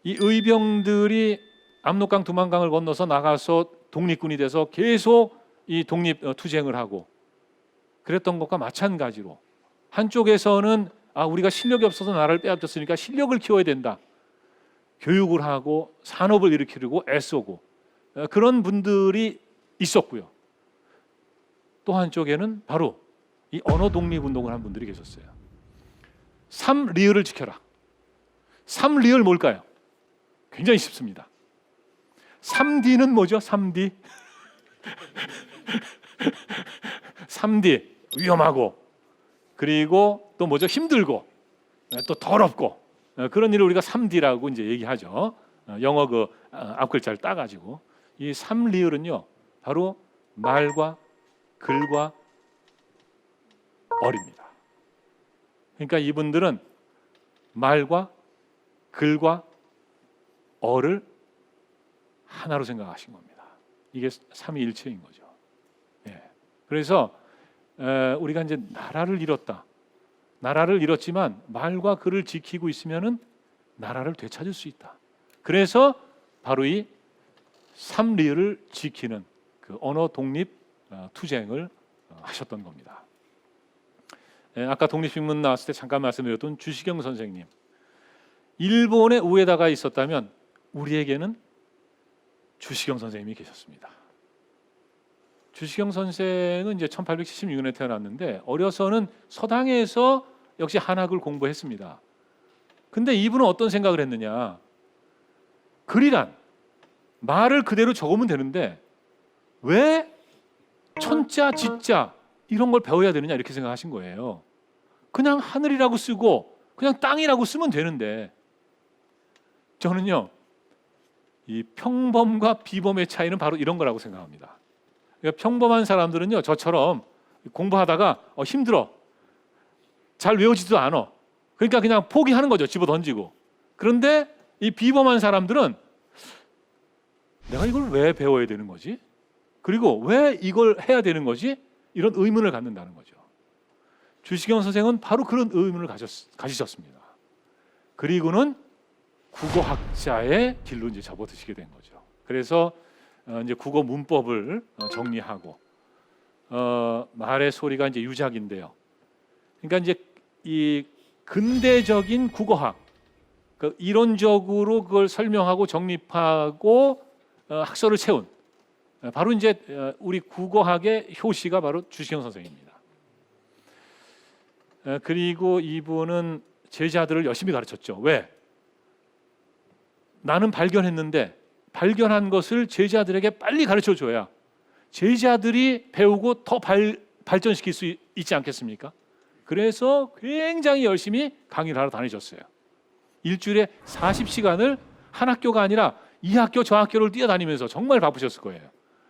이 의병들이 압록강 두만강을 건너서 나가서 독립군이 돼서 계속 이 독립 투쟁을 하고 그랬던 것과 마찬가지로 한쪽에서는 우리가 실력이 없어서 나라를 빼앗겼으니까 실력을 키워야 된다. 교육을 하고 산업을 일으키려고 애쓰고 그런 분들이 있었고요. 또 한쪽에는 바로 이 언어 독립운동을 한 분들이 계셨어요. 3리을을 지켜라. 3리을 뭘까요? 굉장히 쉽습니다. 3D는 뭐죠? 3D. 3D 위험하고 그리고 또 뭐죠? 힘들고 또 더럽고 그런 일을 우리가 3D라고 이제 얘기하죠. 영어 그 앞글자를 따가지고 이 3리을은요 바로 말과 글과 어입니다. 그러니까 이분들은 말과 글과 어를 하나로 생각하신 겁니다. 이게 삼위일체인 거죠. 예. 그래서 우리가 이제 나라를 잃었다. 나라를 잃었지만 말과 글을 지키고 있으면은 나라를 되찾을 수 있다. 그래서 바로 이 3리을을 지키는 그 언어 독립 투쟁을 하셨던 겁니다. 아까 독립신문 나왔을 때 잠깐 말씀드렸던 주시경 선생님, 일본의 우에다가 있었다면 우리에게는 주시경 선생님이 계셨습니다. 주시경 선생은 이제 1876년에 태어났는데 어려서는 서당에서 역시 한학을 공부했습니다. 근데 이분은 어떤 생각을 했느냐? 글이란 말을 그대로 적으면 되는데 왜 천자, 지자 이런 걸 배워야 되느냐 이렇게 생각하신 거예요. 그냥 하늘이라고 쓰고 그냥 땅이라고 쓰면 되는데 저는요 이 평범과 비범의 차이는 바로 이런 거라고 생각합니다. 그러니까 평범한 사람들은요 저처럼 공부하다가 힘들어 잘 외워지지도 않아. 그러니까 그냥 포기하는 거죠. 집어 던지고. 그런데 이 비범한 사람들은 내가 이걸 왜 배워야 되는 거지? 그리고 왜 이걸 해야 되는 거지? 이런 의문을 갖는다는 거죠. 주시경 선생은 바로 그런 의문을 가지셨습니다. 그리고는 국어학자의 길로 이제 접어드시게 된 거죠. 그래서 이제 국어 문법을 정리하고 말의 소리가 이제 유작인데요. 그러니까 이제 이 근대적인 국어학, 그 이론적으로 그걸 설명하고 정립하고 학설을 채운 바로 이제 우리 국어학의 효시가 바로 주시경 선생입니다. 그리고 이분은 제자들을 열심히 가르쳤죠. 왜? 나는 발견했는데 발견한 것을 제자들에게 빨리 가르쳐줘야 제자들이 배우고 더 발전시킬 수 있지 않겠습니까? 그래서 굉장히 열심히 강의를 하러 다니셨어요. 일주일에 40시간을 한 학교가 아니라 이 학교 저 학교를 뛰어다니면서 정말 바쁘셨을 거예요.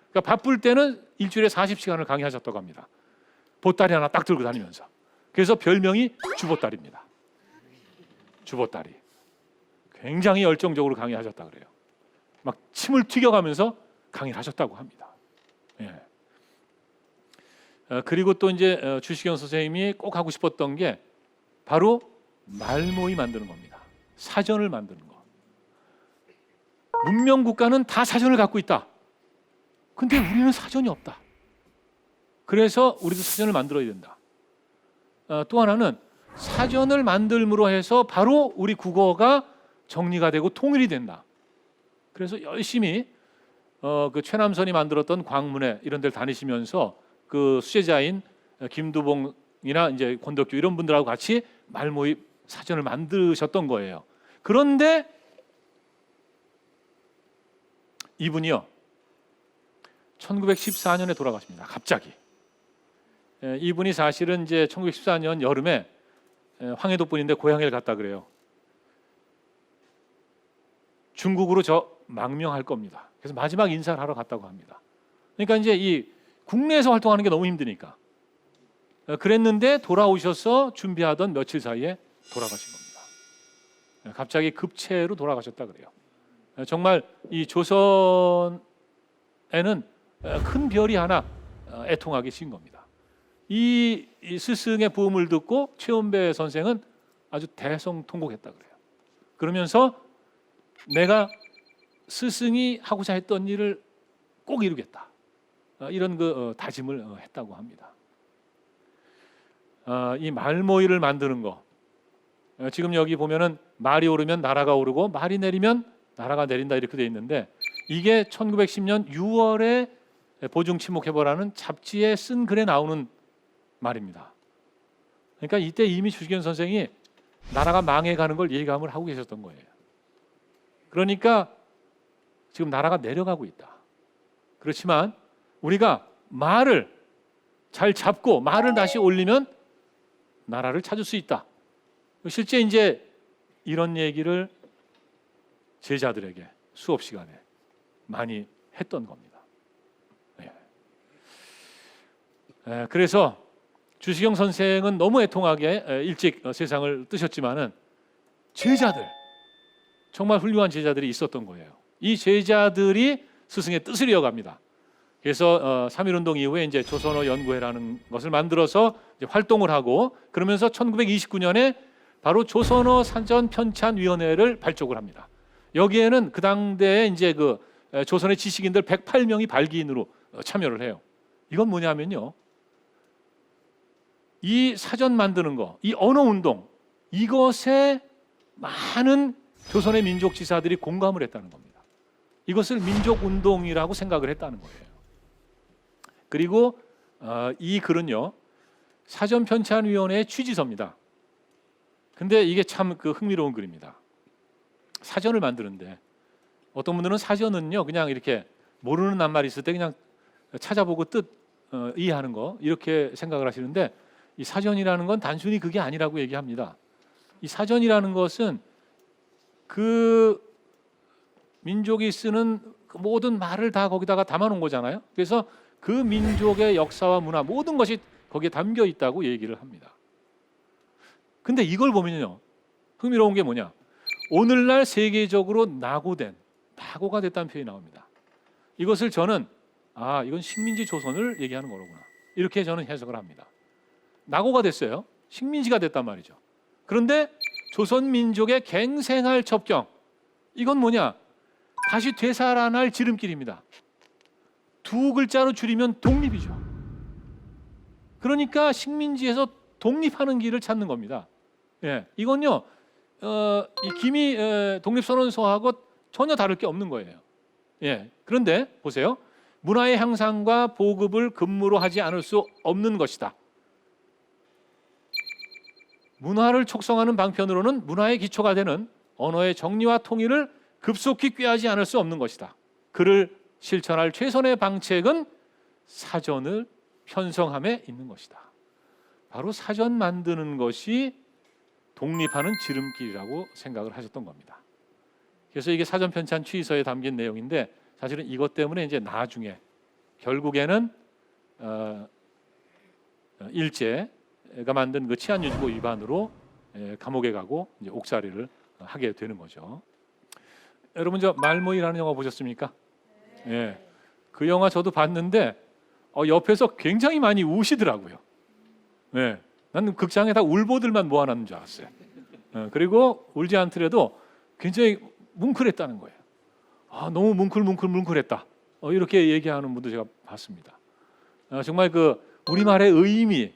그러니까 바쁠 때는 일주일에 40시간을 강의하셨다고 합니다. 보따리 하나 딱 들고 다니면서. 그래서 별명이 주보따리입니다. 주보따리. 굉장히 열정적으로 강의하셨다 그래요. 막 침을 튀겨가면서 강의를 하셨다고 합니다. 예. 그리고 또 이제 주시경 선생님이 꼭 하고 싶었던 게 바로 말모이 만드는 겁니다. 사전을 만드는 거. 문명 국가는 다 사전을 갖고 있다. 근데 우리는 사전이 없다. 그래서 우리도 사전을 만들어야 된다. 또 하나는 사전을 만들므로 해서 바로 우리 국어가 정리가 되고 통일이 된다. 그래서 열심히 그 최남선이 만들었던 광문회 이런 데를 다니시면서 그 수제자인 김두봉이나 이제 권덕규 이런 분들하고 같이 말모의 사전을 만드셨던 거예요. 그런데 이분이요 1914년에 돌아가십니다. 갑자기. 이분이 사실은 이제 1914년 여름에 황해도 분인데 고향에 갔다 그래요. 중국으로 저 망명할 겁니다. 그래서 마지막 인사를 하러 갔다고 합니다. 그러니까 이제 이 국내에서 활동하는 게 너무 힘드니까 그랬는데 돌아오셔서 준비하던 며칠 사이에 돌아가신 겁니다. 갑자기 급체로 돌아가셨다 그래요. 정말 이 조선에는 큰 별이 하나 애통하게 신 겁니다. 이 스승의 부음을 듣고 최원배 선생은 아주 대성통곡했다 그래요. 그러면서 내가 스승이 하고자 했던 일을 꼭 이루겠다. 이런 다짐을 했다고 합니다. 이 말모이를 만드는 거, 지금 여기 보면은 말이 오르면 나라가 오르고 말이 내리면 나라가 내린다 이렇게 돼 있는데, 이게 1910년 6월에 보증 침묵해보라는 잡지에 쓴 글에 나오는 말입니다. 그러니까 이때 이미 주식현 선생이 나라가 망해가는 걸 예감을 하고 계셨던 거예요. 그러니까 지금 나라가 내려가고 있다. 그렇지만 우리가 말을 잘 잡고 말을 다시 올리면 나라를 찾을 수 있다. 실제 이제 이런 얘기를 제자들에게 수업 시간에 많이 했던 겁니다. 그래서 주시경 선생은 너무 애통하게 일찍 세상을 뜨셨지만은 제자들, 정말 훌륭한 제자들이 있었던 거예요. 이 제자들이 스승의 뜻을 이어갑니다. 그래서 3.1운동 이후에 이제 조선어 연구회라는 것을 만들어서 이제 활동을 하고, 그러면서 1929년에 바로 조선어 사전 편찬위원회를 발족을 합니다. 여기에는 그 당대에 이제 조선의 지식인들 108명이 발기인으로 참여를 해요. 이건 뭐냐면요, 이 사전 만드는 거, 이 언어 운동, 이것에 많은 조선의 민족 지사들이 공감을 했다는 겁니다. 이것을 민족 운동이라고 생각을 했다는 거예요. 그리고 이 글은요, 사전 편찬위원회의 취지서입니다. 근데 이게 참 흥미로운 글입니다. 사전을 만드는데 어떤 분들은 사전은요, 그냥 이렇게 모르는 낱말이 있을 때 그냥 찾아보고 뜻 이해하는 거 이렇게 생각을 하시는데, 이 사전이라는 건 단순히 그게 아니라고 얘기합니다. 이 사전이라는 것은 그 민족이 쓰는 그 모든 말을 다 거기다가 담아놓은 거잖아요. 그래서 그 민족의 역사와 문화 모든 것이 거기에 담겨 있다고 얘기를 합니다. 근데 이걸 보면요, 흥미로운 게 뭐냐, 오늘날 세계적으로 낙오가 됐다는 표현이 나옵니다. 이것을 저는 이건 식민지 조선을 얘기하는 거로구나, 이렇게 저는 해석을 합니다. 낙오가 됐어요. 식민지가 됐단 말이죠. 그런데 조선 민족의 갱생할 접경, 이건 뭐냐, 다시 되살아날 지름길입니다. 두 글자로 줄이면 독립이죠. 그러니까 식민지에서 독립하는 길을 찾는 겁니다. 이건요, 이 기미 독립선언서하고 전혀 다를 게 없는 거예요. 그런데 보세요, 문화의 향상과 보급을 근무로 하지 않을 수 없는 것이다. 문화를 촉성하는 방편으로는 문화의 기초가 되는 언어의 정리와 통일을 급속히 꾀하지 않을 수 없는 것이다. 그를 실천할 최선의 방책은 사전을 편성함에 있는 것이다. 바로 사전 만드는 것이 독립하는 지름길이라고 생각을 하셨던 겁니다. 그래서 이게 사전 편찬 취의서에 담긴 내용인데, 사실은 이것 때문에 이제 나중에 결국에는 일제가 만든 그 치안유지법 위반으로 감옥에 가고 이제 옥살이를 하게 되는 거죠. 여러분, 저 말모이라는 영화 보셨습니까? 그 영화 저도 봤는데 옆에서 굉장히 많이 우시더라고요. 나는 극장에 다 울보들만 모아놨는 줄 알았어요. 그리고 울지 않더라도 굉장히 뭉클했다는 거예요. 너무 뭉클했다. 이렇게 얘기하는 분도 제가 봤습니다. 정말 그 우리말의 의미,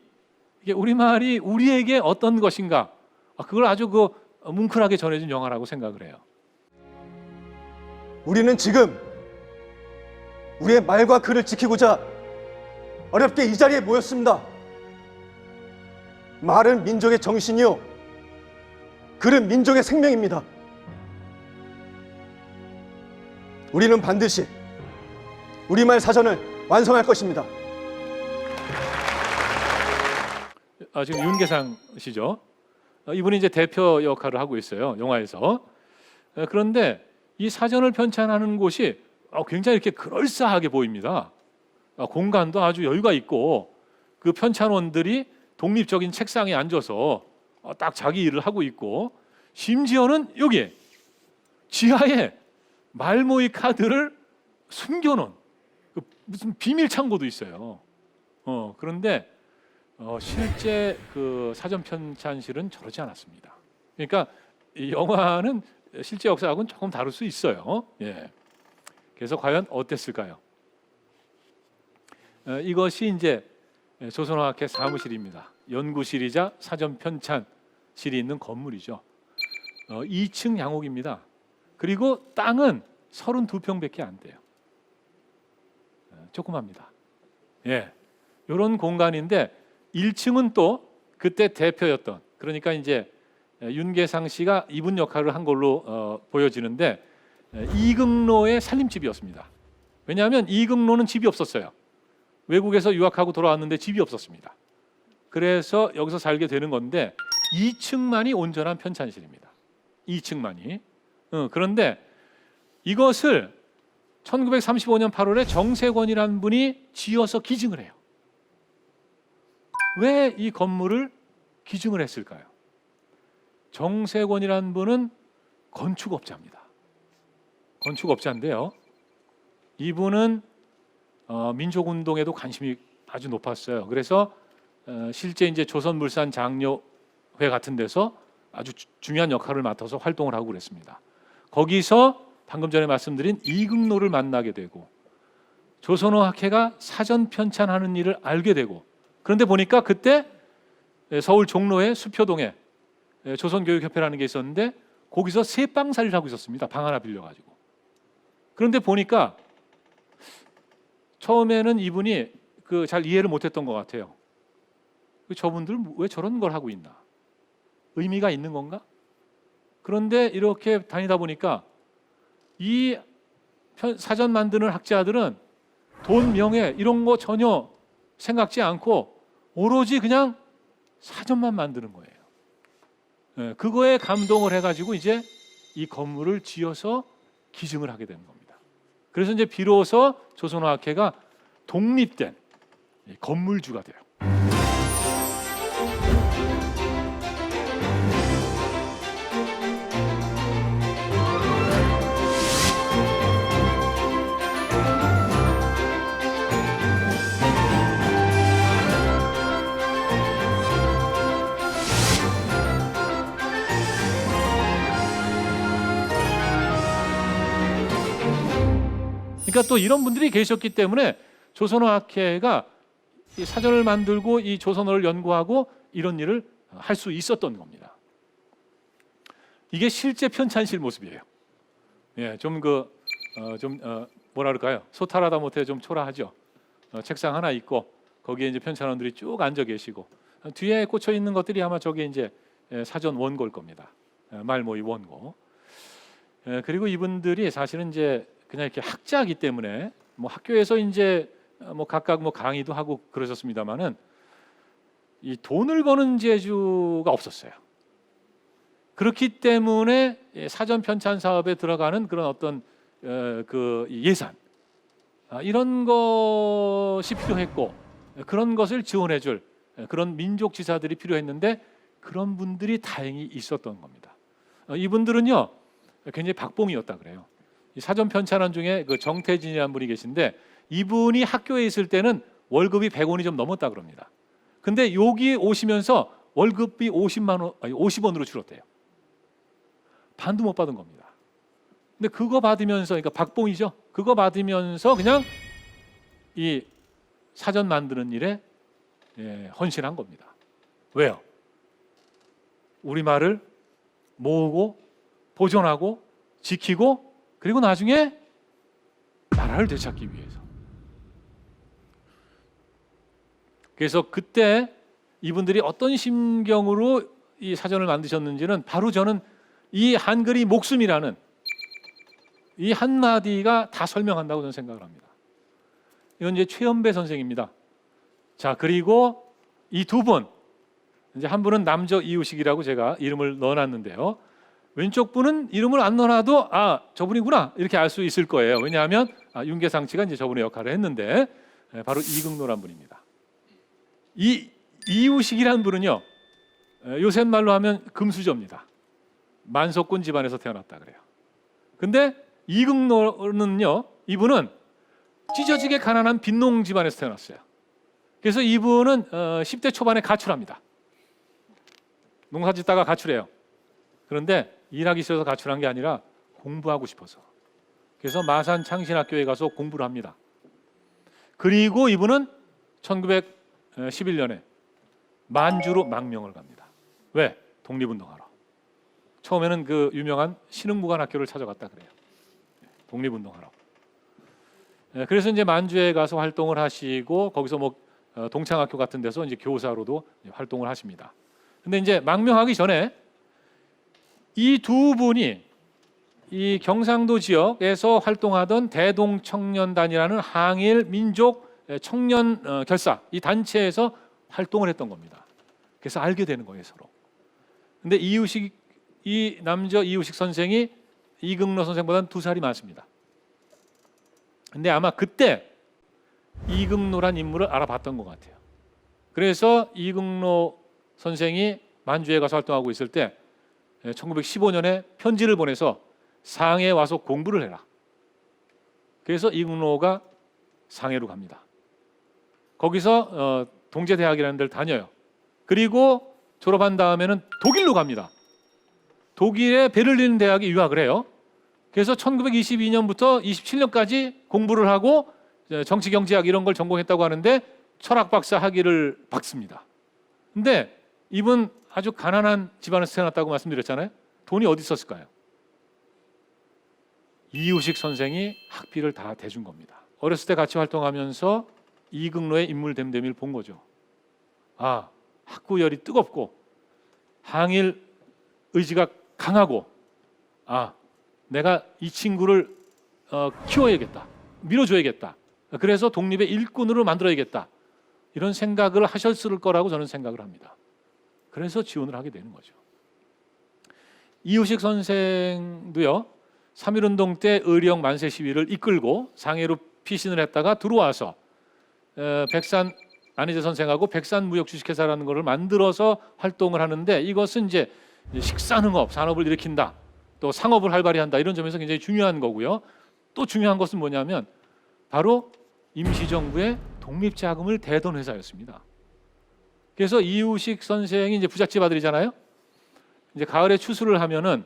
이게 우리말이 우리에게 어떤 것인가, 그걸 아주 뭉클하게 전해준 영화라고 생각을 해요. 우리는 지금 우리의 말과 글을 지키고자 어렵게 이 자리에 모였습니다. 말은 민족의 정신이요, 글은 민족의 생명입니다. 우리는 반드시 우리말 사전을 완성할 것입니다. 지금 윤계상 씨죠. 이분이 이제 대표 역할을 하고 있어요, 영화에서. 그런데 이 사전을 편찬하는 곳이 굉장히 이렇게 그럴싸하게 보입니다. 공간도 아주 여유가 있고, 그 편찬원들이 독립적인 책상에 앉아서 딱 자기 일을 하고 있고, 심지어는 여기에 지하에 말모이 카드를 숨겨놓은 무슨 비밀 창고도 있어요. 그런데 실제 그 사전 편찬실은 저러지 않았습니다. 그러니까 이 영화는 실제 역사하고는 조금 다를 수 있어요. 예. 그래서 과연 어땠을까요? 이것이 이제 조선어학회 사무실입니다. 연구실이자 사전 편찬실이 있는 건물이죠. 2층 양옥입니다. 그리고 땅은 32평밖에 안 돼요. 조그맣니다. 예, 이런 공간인데 1층은 또 그때 대표였던, 그러니까 이제 윤계상 씨가 이분 역할을 한 걸로 보여지는데 이금로의 살림집이었습니다. 왜냐하면 이금로는 집이 없었어요. 외국에서 유학하고 돌아왔는데 집이 없었습니다. 그래서 여기서 살게 되는 건데 2층만이 온전한 편찬실입니다. 2층만이. 그런데 이것을 1935년 8월에 정세권이라는 분이 지어서 기증을 해요. 왜 이 건물을 기증을 했을까요? 정세권이라는 분은 건축업자입니다. 건축업자인데요. 이분은 민족운동에도 관심이 아주 높았어요. 그래서 실제 이제 조선물산 장려회 같은 데서 아주 중요한 역할을 맡아서 활동을 하고 그랬습니다. 거기서 방금 전에 말씀드린 이금노를 만나게 되고 조선어학회가 사전 편찬하는 일을 알게 되고, 그런데 보니까 그때 서울 종로의 수표동에 조선교육협회라는 게 있었는데 거기서 새빵살이를 하고 있었습니다. 방 하나 빌려가지고. 그런데 보니까 처음에는 이분이 잘 이해를 못했던 것 같아요. 저분들 왜 저런 걸 하고 있나? 의미가 있는 건가? 그런데 이렇게 다니다 보니까 이 사전 만드는 학자들은 돈, 명예 이런 거 전혀 생각지 않고 오로지 그냥 사전만 만드는 거예요. 그거에 감동을 해가지고 이제 이 건물을 지어서 기증을 하게 된 겁니다. 그래서 이제 비로소 조선어학회가 독립된 건물주가 돼요. 그러니까 또 이런 분들이 계셨기 때문에 조선어학회가 이 사전을 만들고 이 조선어를 연구하고 이런 일을 할 수 있었던 겁니다. 이게 실제 편찬실 모습이에요. 예, 좀 뭐라 그럴까요? 소탈하다 못해 좀 초라하죠. 책상 하나 있고 거기에 이제 편찬원들이 쭉 앉아 계시고 뒤에 꽂혀 있는 것들이 아마 저게 이제 사전 원고일 겁니다. 말모의 원고. 그리고 이분들이 사실은 이제 그냥 이렇게 학자이기 때문에 뭐 학교에서 이제 뭐 각각 뭐 강의도 하고 그러셨습니다만은 이 돈을 버는 재주가 없었어요. 그렇기 때문에 사전 편찬 사업에 들어가는 그런 어떤 그 예산 이런 것이 필요했고 그런 것을 지원해줄 그런 민족 지사들이 필요했는데 그런 분들이 다행히 있었던 겁니다. 이분들은요 굉장히 박봉이었다 그래요. 사전 편찬원 중에 그 정태진이라는 분이 계신데 이분이 학교에 있을 때는 월급이 100원이 좀 넘었다 그럽니다. 근데 여기 오시면서 월급이 50원으로 줄었대요. 반도 못 받은 겁니다. 근데 그거 받으면서, 그러니까 박봉이죠. 그거 받으면서 그냥 이 사전 만드는 일에 헌신한 겁니다. 왜요? 우리말을 모으고 보존하고 지키고 그리고 나중에 나라를 되찾기 위해서. 그래서 그때 이분들이 어떤 심경으로 이 사전을 만드셨는지는 바로 저는 이 한글이 목숨이라는 이 한마디가 다 설명한다고 저는 생각을 합니다. 이건 이제 최연배 선생입니다. 자, 그리고 이 두 분, 이제 한 분은 남저 이유식이라고 제가 이름을 넣어놨는데요. 왼쪽 분은 이름을 안 넣어놔도 저분이구나 이렇게 알 수 있을 거예요. 왜냐하면 윤계상치가 이제 저분의 역할을 했는데 바로 이극노란 분입니다. 이 이유식이라는 분은요 요새 말로 하면 금수저입니다. 만석군 집안에서 태어났다 그래요. 근데 이극노는요 이분은 찢어지게 가난한 빈농 집안에서 태어났어요. 그래서 이분은 10대 초반에 가출합니다. 농사짓다가 가출해요. 그런데 일하기 싫어서 가출한 게 아니라 공부하고 싶어서. 그래서 마산 창신학교에 가서 공부를 합니다. 그리고 이분은 1911년에 만주로 망명을 갑니다. 왜? 독립운동하러. 처음에는 그 유명한 신흥무관학교를 찾아갔다 그래요. 독립운동하러. 그래서 이제 만주에 가서 활동을 하시고 거기서 뭐 동창학교 같은 데서 이제 교사로도 활동을 하십니다. 근데 이제 망명하기 전에 이 두 분이 이 경상도 지역에서 활동하던 대동청년단이라는 항일 민족 청년 결사 이 단체에서 활동을 했던 겁니다. 그래서 알게 되는 거예요, 서로. 근데 이 남저 이우식 선생이 이긍로 선생보다는 2살이 많습니다. 근데 아마 그때 이긍로란 인물을 알아봤던 것 같아요. 그래서 이긍로 선생이 만주에 가서 활동하고 있을 때 1915년에 편지를 보내서 상해에 와서 공부를 해라. 그래서 이긍로가 상해로 갑니다. 거기서 동제대학이라는 데를 다녀요. 그리고 졸업한 다음에는 독일로 갑니다. 독일의 베를린 대학에 유학을 해요. 그래서 1922년부터 27년까지 공부를 하고 정치 경제학 이런 걸 전공했다고 하는데 철학 박사 학위를 받습니다. 근데 이분 아주 가난한 집안에서 태어났다고 말씀드렸잖아요. 돈이 어디 있었을까요? 이우식 선생이 학비를 다 대준 겁니다. 어렸을 때 같이 활동하면서 이긍로의 인물 됨됨이를 본 거죠. 아, 학구열이 뜨겁고 항일 의지가 강하고 아, 내가 이 친구를 키워야겠다. 밀어줘야겠다. 그래서 독립의 일꾼으로 만들어야겠다. 이런 생각을 하셨을 거라고 저는 생각을 합니다. 그래서 지원을 하게 되는 거죠. 이우식 선생도요. 3.1운동 때 의령 만세 시위를 이끌고 상해로 피신을 했다가 들어와서 백산 안희재 선생하고 백산무역주식회사라는 것을 만들어서 활동을 하는데 이것은 이제 식산흥업 산업을 일으킨다. 또 상업을 활발히 한다. 이런 점에서 굉장히 중요한 거고요. 또 중요한 것은 뭐냐면 바로 임시정부의 독립자금을 대던 회사였습니다. 그래서 이우식 선생이 이제 부잣집 아들이잖아요. 이제 가을에 추수를 하면은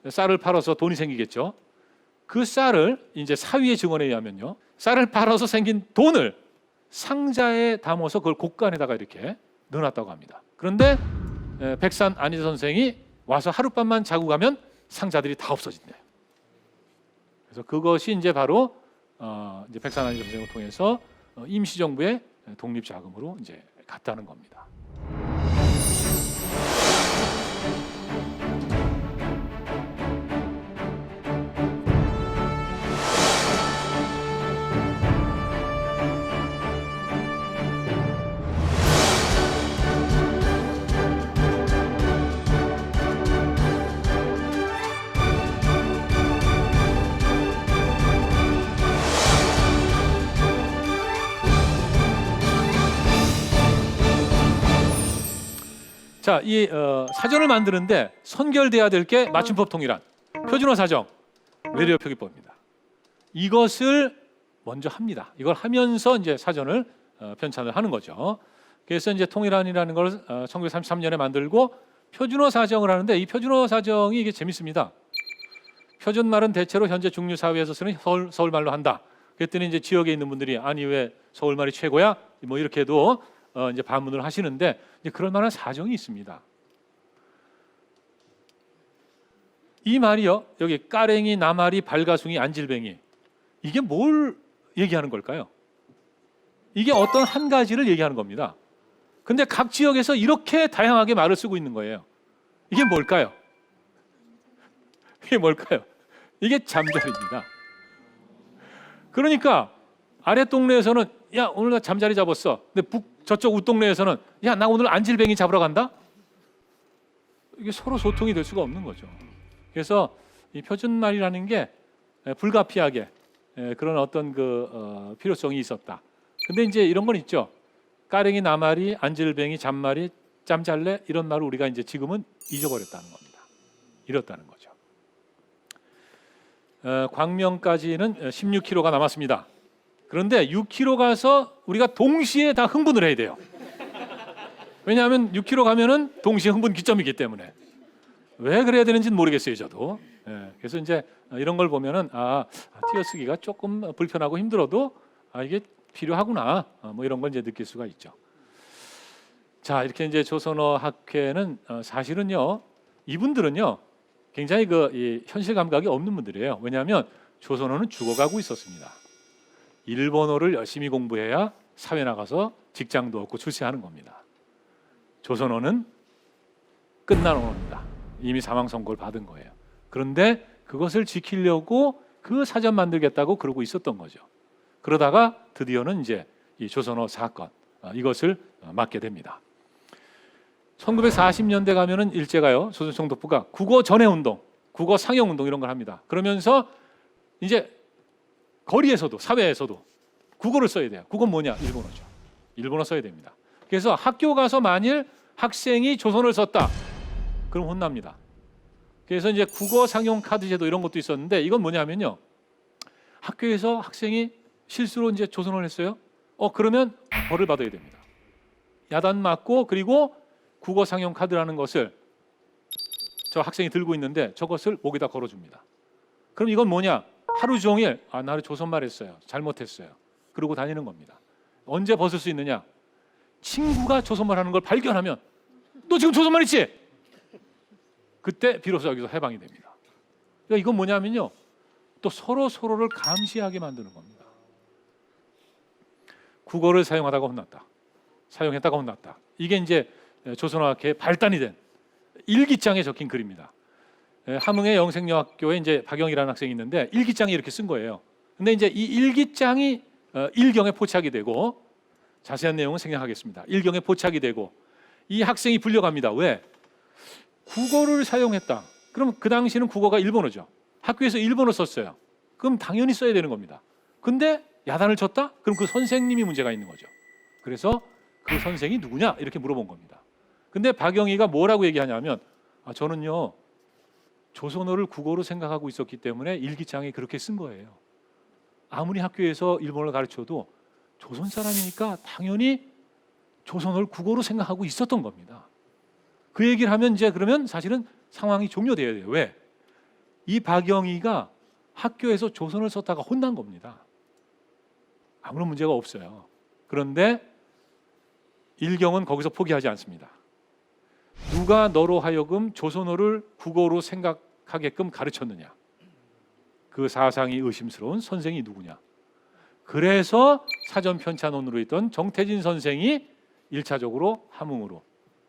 쌀을 팔아서 돈이 생기겠죠. 그 쌀을 이제 사위의 증언에 의하면요, 쌀을 팔아서 생긴 돈을 상자에 담아서 그걸 곡간에다가 이렇게 넣어놨다고 합니다. 그런데 백산 안희재 선생이 와서 하룻밤만 자고 가면 상자들이 다 없어진대요. 그래서 그것이 이제 바로 이제 백산 안희재 선생을 통해서 임시정부의 독립자금으로 이제 갔다는 겁니다. 자, 이 사전을 만드는데 선결돼야 될 게 맞춤법 통일안, 표준어 사정, 외래어 표기법입니다. 이것을 먼저 합니다. 이걸 하면서 이제 사전을 편찬을 하는 거죠. 그래서 이제 통일안이라는 걸 1933년에 만들고 표준어 사정을 하는데 이 표준어 사정이 이게 재밌습니다. 표준말은 대체로 현재 중류 사회에서 쓰는 서울말로 한다. 그랬더니 이제 지역에 있는 분들이 아니 왜 서울말이 최고야? 뭐 이렇게도 이제 반문을 하시는데 이제 그럴 만한 사정이 있습니다. 이 말이요, 여기 까랭이, 나말이, 발가숭이, 안질뱅이, 이게 뭘 얘기하는 걸까요? 이게 어떤 한 가지를 얘기하는 겁니다. 근데 각 지역에서 이렇게 다양하게 말을 쓰고 있는 거예요. 이게 뭘까요? 이게 뭘까요? 이게 잠자리입니다. 그러니까 아래 동네에서는 야 오늘 나 잠자리 잡았어. 근데 저쪽 웃동네에서는 야 나 오늘 안질뱅이 잡으러 간다. 이게 서로 소통이 될 수가 없는 거죠. 그래서 이 표준말이라는 게 불가피하게 그런 어떤 그 필요성이 있었다. 근데 이제 이런 건 있죠. 까랭이, 나말이, 안질뱅이, 잠말이, 짬잘래 이런 말을 우리가 이제 지금은 잊어버렸다는 겁니다. 잃었다는 거죠. 광명까지는 16km가 남았습니다. 그런데 6km 가서 우리가 동시에 다 흥분을 해야 돼요. 왜냐하면 6km 가면은 동시에 흥분 기점이기 때문에 왜 그래야 되는지는 모르겠어요, 저도. 예, 그래서 이제 이런 걸 보면은 띄어쓰기가 조금 불편하고 힘들어도 이게 필요하구나. 뭐 이런 걸 이제 느낄 수가 있죠. 자, 이렇게 이제 조선어 학회는 사실은요, 이분들은요, 굉장히 이 현실 감각이 없는 분들이에요. 왜냐하면 조선어는 죽어가고 있었습니다. 일본어를 열심히 공부해야 사회 나가서 직장도 얻고 출세하는 겁니다. 조선어는 끝난 언어입니다. 이미 사망 선고를 받은 거예요. 그런데 그것을 지키려고 그 사전 만들겠다고 그러고 있었던 거죠. 그러다가 드디어는 이제 이 조선어 사건 이것을 맡게 됩니다. 1940년대 가면은 일제가요, 조선총독부가 국어 전해 운동, 국어 상용 운동 이런 걸 합니다. 그러면서 이제 거리에서도 사회에서도 국어를 써야 돼요. 국어는 뭐냐? 일본어죠. 일본어 써야 됩니다. 그래서 학교 가서 만일 학생이 조선어를 썼다, 그럼 혼납니다. 그래서 이제 국어 상용 카드 제도 이런 것도 있었는데 이건 뭐냐면요, 학교에서 학생이 실수로 이제 조선어를 했어요. 그러면 벌을 받아야 됩니다. 야단 맞고, 그리고 국어 상용 카드라는 것을 저 학생이 들고 있는데 저것을 목에다 걸어줍니다. 그럼 이건 뭐냐? 하루 종일 나를 조선말 했어요, 잘못했어요, 그러고 다니는 겁니다. 언제 벗을 수 있느냐? 친구가 조선말 하는 걸 발견하면 너 지금 조선말 했지? 그때 비로소 여기서 해방이 됩니다. 그러니까 이건 뭐냐면요, 또 서로를 감시하게 만드는 겁니다. 국어를 사용하다가 혼났다, 사용했다가 혼났다. 이게 이제 조선어학회의 발단이 된 일기장에 적힌 글입니다. 함흥의 영생여학교에 이제 박영이라는 학생이 있는데 일기장에 이렇게 쓴 거예요. 근데 이제 이 일기장이 일경에 포착이 되고, 자세한 내용은 생략하겠습니다. 일경에 포착이 되고 이 학생이 불려갑니다. 왜? 국어를 사용했다. 그럼 그 당시는 국어가 일본어죠. 학교에서 일본어 썼어요. 그럼 당연히 써야 되는 겁니다. 근데 야단을 쳤다? 그럼 그 선생님이 문제가 있는 거죠. 그래서 그 선생이 누구냐? 이렇게 물어본 겁니다. 근데 박영희가 뭐라고 얘기하냐면 저는요, 조선어를 국어로 생각하고 있었기 때문에 일기장에 그렇게 쓴 거예요. 아무리 학교에서 일본어를 가르쳐도 조선 사람이니까 당연히 조선어를 국어로 생각하고 있었던 겁니다. 그 얘기를 하면 이제 그러면 사실은 상황이 종료돼야 돼요. 왜? 이 박영희가 학교에서 조선어를 썼다가 혼난 겁니다. 아무런 문제가 없어요. 그런데 일경은 거기서 포기하지 않습니다. 누가 너로 하여금 조선어를 국어로 생각하게끔 가르쳤느냐? 그 사상이 의심스러운 선생이 누구냐? 그래서 사전 편찬원으로 있던 정태진 선생이 1차적으로 함흥으로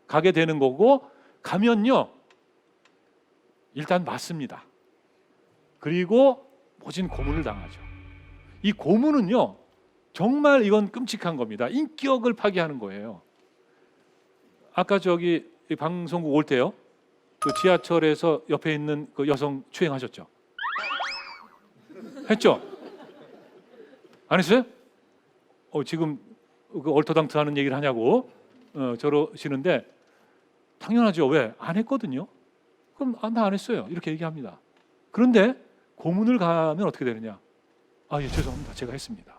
가게 되는 거고, 가면요 일단 맞습니다. 그리고 모진 고문을 당하죠. 이 고문은요 정말 이건 끔찍한 겁니다. 인격을 파괴하는 거예요. 아까 저기 방송국 올 때요, 그 지하철에서 옆에 있는 그 여성 추행하셨죠? 했죠? 안 했어요? 지금 그 얼토당토하는 얘기를 하냐고 저러시는데 당연하죠. 왜? 안 했거든요. 그럼 나 안 했어요, 이렇게 얘기합니다. 그런데 고문을 가면 어떻게 되느냐? 예, 죄송합니다, 제가 했습니다.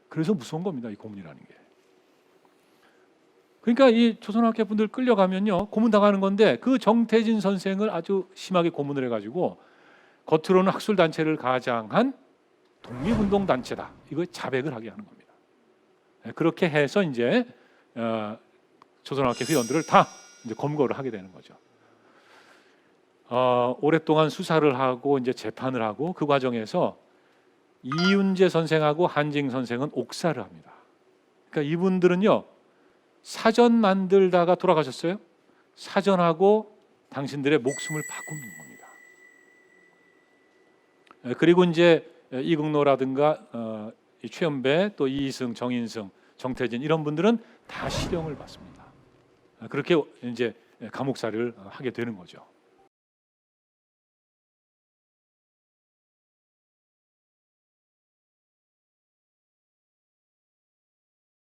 그래서 무서운 겁니다, 이 고문이라는 게. 그러니까 이 조선학회 분들 끌려가면요 고문 당하는 건데, 그 정태진 선생을 아주 심하게 고문을 해가지고 겉으로는 학술 단체를 가장한 독립운동 단체다, 이거 자백을 하게 하는 겁니다. 그렇게 해서 이제 조선학회 회원들을 다 이제 검거를 하게 되는 거죠. 오랫동안 수사를 하고 이제 재판을 하고, 그 과정에서 이윤재 선생하고 한징 선생은 옥사를 합니다. 그러니까 이분들은요 사전 만들다가 돌아가셨어요. 사전하고 당신들의 목숨을 바꾸는 겁니다. 그리고 이제 이극노라든가 최연배, 또 이희승, 정인승, 정태진 이런 분들은 다 실형을 받습니다. 그렇게 이제 감옥살이를 하게 되는 거죠.